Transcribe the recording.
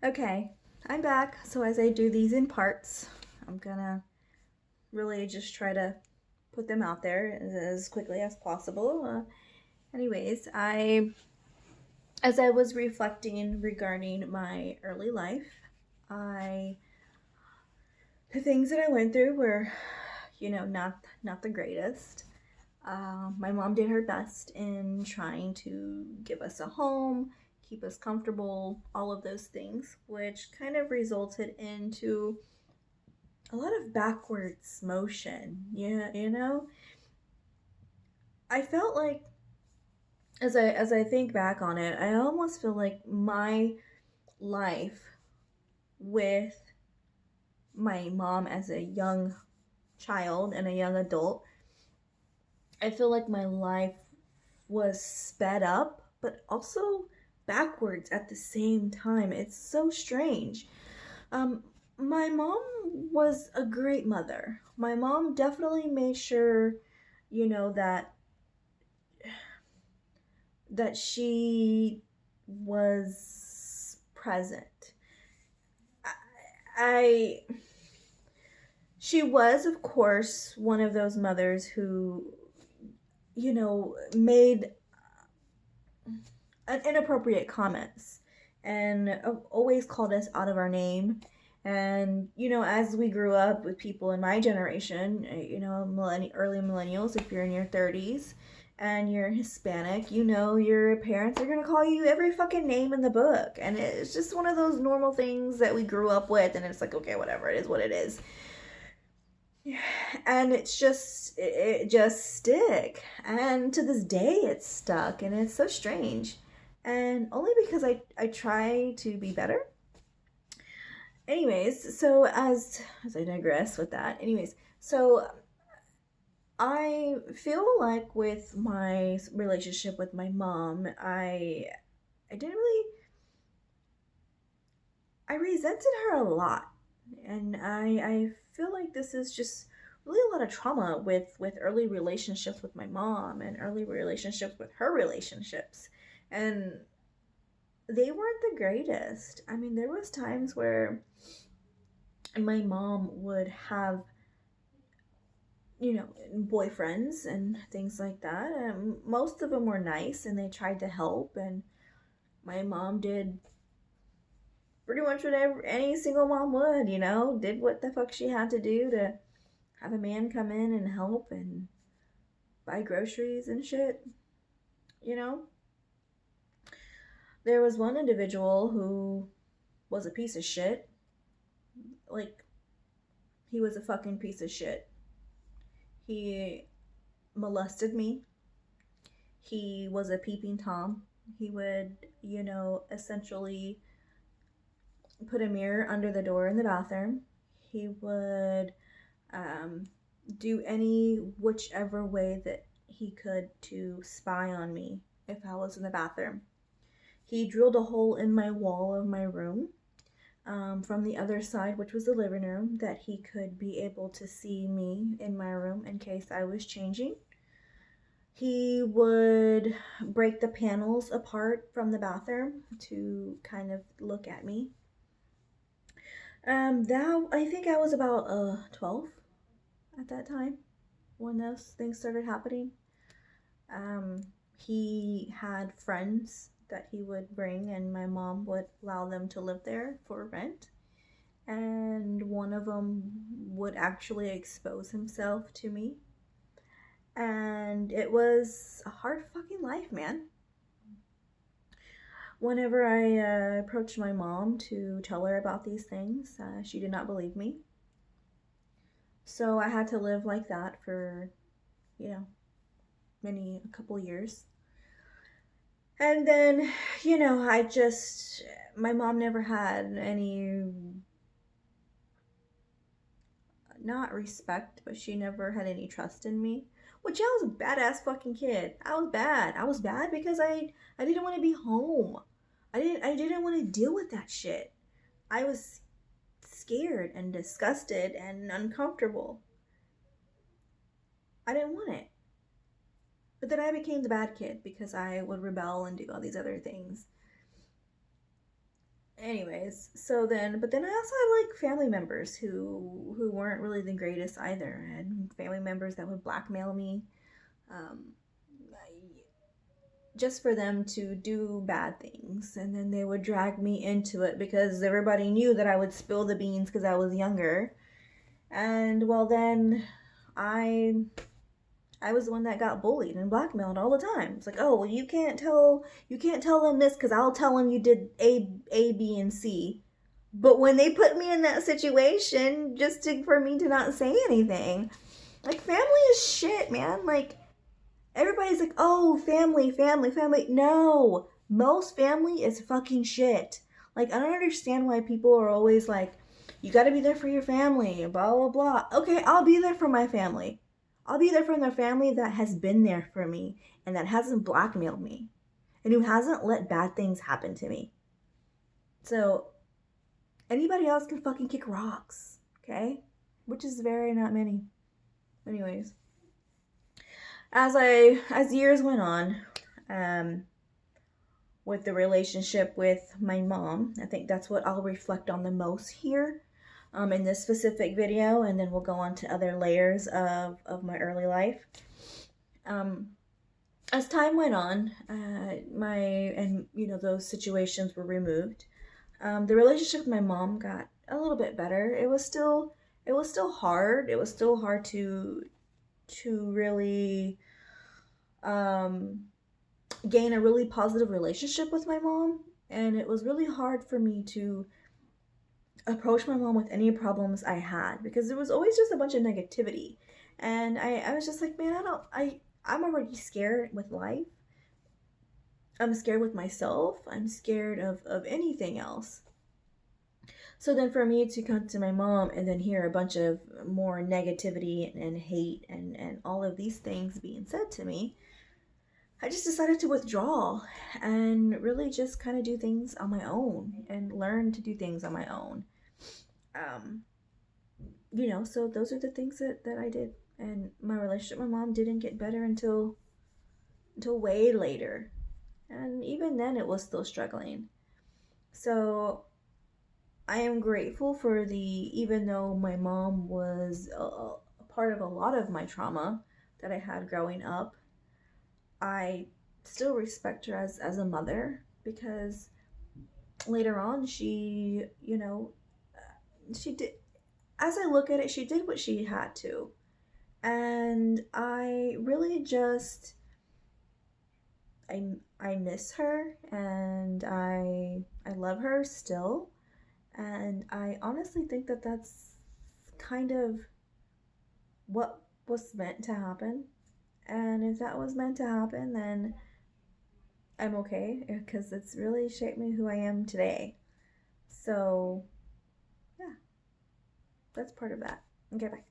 Okay, I'm back. So as I do these in parts, I'm gonna really just try to put them out there as quickly as possible. Anyways, as I was reflecting regarding my early life, I the things that I went through were, not the greatest. My mom did her best in trying to give us a home, keep us comfortable, all of those things, which kind of resulted into a lot of backwards motion. Yeah, I felt like as I think back on it, I almost feel like my life with my mom as a young child and a young adult, I feel like my life was sped up, but also backwards at the same time. It's so strange. Um, my mom was a great mother. My mom definitely made sure, that she was present. I she was, of course, one of those mothers who, made inappropriate comments and always called us out of our name. And, as we grew up with people in my generation, early millennials, if you're in your 30s and you're Hispanic, your parents are going to call you every fucking name in the book. And it's just one of those normal things that we grew up with. And it's like, okay, whatever, it is what it is. And it just stick, and to this day it's stuck, and it's so strange, and only because I try to be better. Anyways, so as I digress with that, anyways, so I feel like with my relationship with my mom, I didn't really, I resented her a lot, and I feel like this is just really a lot of trauma with early relationships with my mom and early relationships with her relationships, and they weren't the greatest. I mean, there was times where my mom would have, boyfriends and things like that, and most of them were nice and they tried to help, and my mom did pretty much whatever any single mom would, did what the fuck she had to do to have a man come in and help and buy groceries and shit, you know? There was one individual who was a piece of shit. Like, he was a fucking piece of shit. He molested me. He was a peeping Tom. He would, essentially put a mirror under the door in the bathroom. He would um, do any whichever way that he could to spy on me if I was in the bathroom. He drilled a hole in my wall of my room from the other side, which was the living room, that he could be able to see me in my room in case I was changing. He would break the panels apart from the bathroom to kind of look at me. That I think I was about 12 at that time when those things started happening. Um, he had friends that he would bring, and my mom would allow them to live there for rent. And one of them would actually expose himself to me. And it was a hard fucking life, man. Whenever I approached my mom to tell her about these things, she did not believe me. So I had to live like that for, you know, a couple years. And then, my mom never had any, not respect, but she never had any trust in me. Which I was a badass fucking kid. I was bad. I was bad because I didn't want to be home. I didn't want to deal with that shit. I was scared and disgusted and uncomfortable. I didn't want it. But then I became the bad kid because I would rebel and do all these other things. anyways, so then, but then I also had like family members who weren't really the greatest either. I had family members that would blackmail me, um, just for them to do bad things, and then they would drag me into it because everybody knew that I would spill the beans because I was younger. And well, then I I was the one that got bullied and blackmailed all the time. It's like, oh well, you can't tell them this because I'll tell them you did A, B, and C. But when they put me in that situation, for me to not say anything, like family is shit, man. Like everybody's like, oh, family, family, family. No, most family is fucking shit. Like I don't understand why people are always like, you got to be there for your family, blah blah blah. Okay, I'll be there for my family. I'll be there for the family that has been there for me and that hasn't blackmailed me and who hasn't let bad things happen to me. So anybody else can fucking kick rocks, okay? Which is very not many. Anyways, as years went on, um, with the relationship with my mom, I think that's what I'll reflect on the most here, in this specific video, and then we'll go on to other layers of my early life. Um, as time went on, those situations were removed. The relationship with my mom got a little bit better. It was still hard. It was still hard to really um, gain a really positive relationship with my mom, and it was really hard for me to approach my mom with any problems I had because there was always just a bunch of negativity, and I was just like, man, I'm already scared with life. I'm scared with myself. I'm scared of anything else. So then for me to come to my mom and then hear a bunch of more negativity and hate and all of these things being said to me, I just decided to withdraw and really just kind of do things on my own and learn to do things on my own. Um, so those are the things that I did. And my relationship with my mom didn't get better until way later. And even then it was still struggling. So I am grateful for even though my mom was a part of a lot of my trauma that I had growing up, I still respect her as a mother because later on she did, as I look at it, she did what she had to. And I really just, I miss her and I love her still. And I honestly think that that's kind of what was meant to happen. And if that was meant to happen, then I'm okay because it's really shaped me who I am today. So, yeah, that's part of that. Okay, bye.